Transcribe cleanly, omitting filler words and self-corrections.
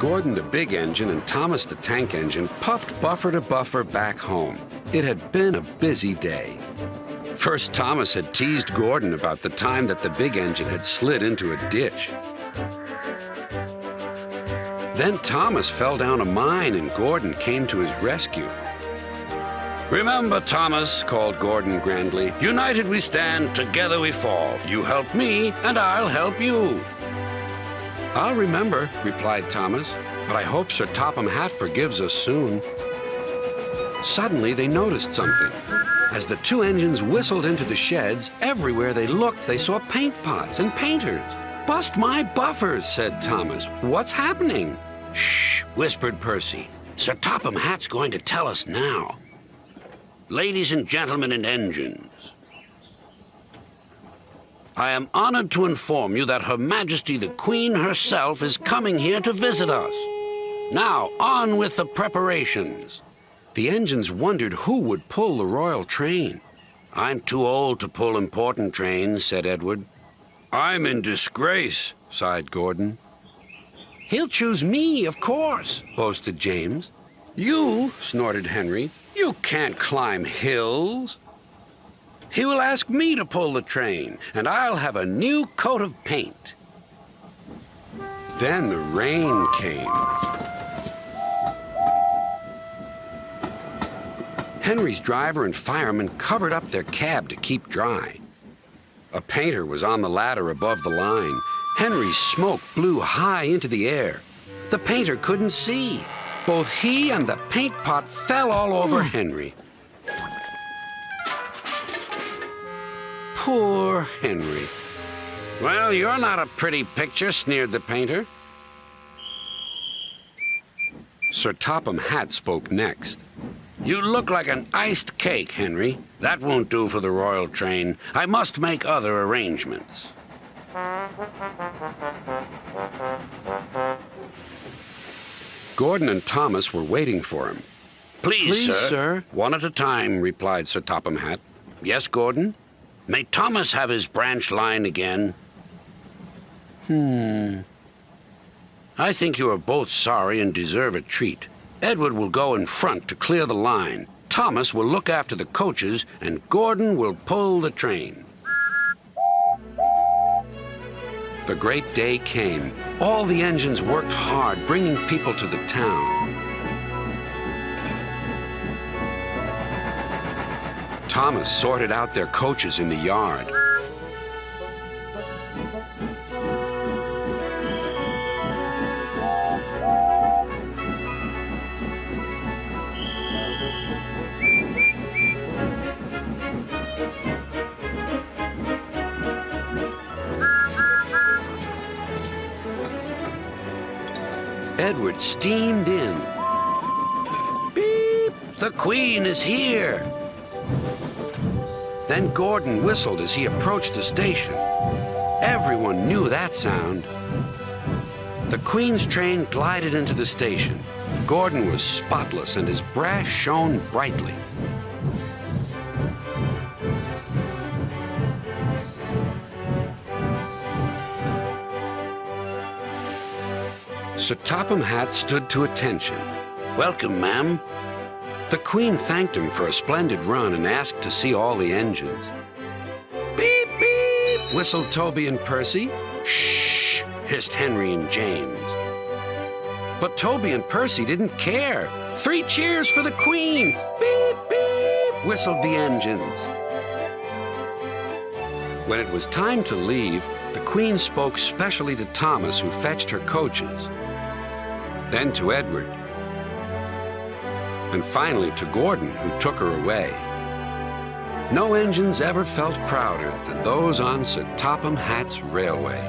Gordon, the big engine, and Thomas, the tank engine, puffed buffer to buffer back home. It had been a busy day. First, Thomas had teased Gordon about the time that the big engine had slid into a ditch. Then Thomas fell down a mine and Gordon came to his rescue. "Remember, Thomas," called Gordon grandly, "united we stand, together we fall. You help me, and I'll help you." "I'll remember," replied Thomas, "but I hope Sir Topham Hatt forgives us soon." Suddenly, they noticed something. As the two engines whistled into the sheds, everywhere they looked, they saw paint pots and painters. "Bust my buffers," said Thomas. "What's happening?" "Shh," whispered Percy. "Sir Topham Hatt's going to tell us now. Ladies and gentlemen and engines, I am honored to inform you that Her Majesty the Queen herself is coming here to visit us. Now, on with the preparations." The engines wondered who would pull the royal train. "I'm too old to pull important trains," said Edward. "I'm in disgrace," sighed Gordon. "He'll choose me, of course," boasted James. "You," snorted Henry, "you can't climb hills." "He will ask me to pull the train, and I'll have a new coat of paint." Then the rain came. Henry's driver and fireman covered up their cab to keep dry. A painter was on the ladder above the line. Henry's smoke blew high into the air. The painter couldn't see. Both he and the paint pot fell all over Henry. Poor Henry. "Well, you're not a pretty picture," sneered the painter. Sir Topham Hatt spoke next. "You look like an iced cake, Henry. That won't do for the royal train. I must make other arrangements." Gordon and Thomas were waiting for him. Please, sir." "One at a time," replied Sir Topham Hatt. "Yes, Gordon? May Thomas have his branch line again?" "I think you are both sorry and deserve a treat. Edward will go in front to clear the line. Thomas will look after the coaches, and Gordon will pull the train." The great day came. All the engines worked hard, bringing people to the town. Thomas sorted out their coaches in the yard. Edward steamed in. "Beep! The Queen is here!" Then Gordon whistled as he approached the station. Everyone knew that sound. The Queen's train glided into the station. Gordon was spotless and his brass shone brightly. Sir Topham Hatt stood to attention. "Welcome, ma'am." The Queen thanked him for a splendid run and asked to see all the engines. "Beep, beep!" Whistled Toby and Percy. "Shh!" hissed Henry and James. But Toby and Percy didn't care. 3 cheers for the Queen! Beep, beep! Whistled the engines. When it was time to leave, the Queen spoke specially to Thomas, who fetched her coaches. Then to Edward. And finally to Gordon, who took her away. No engines ever felt prouder than those on Sir Topham Hatt's railway.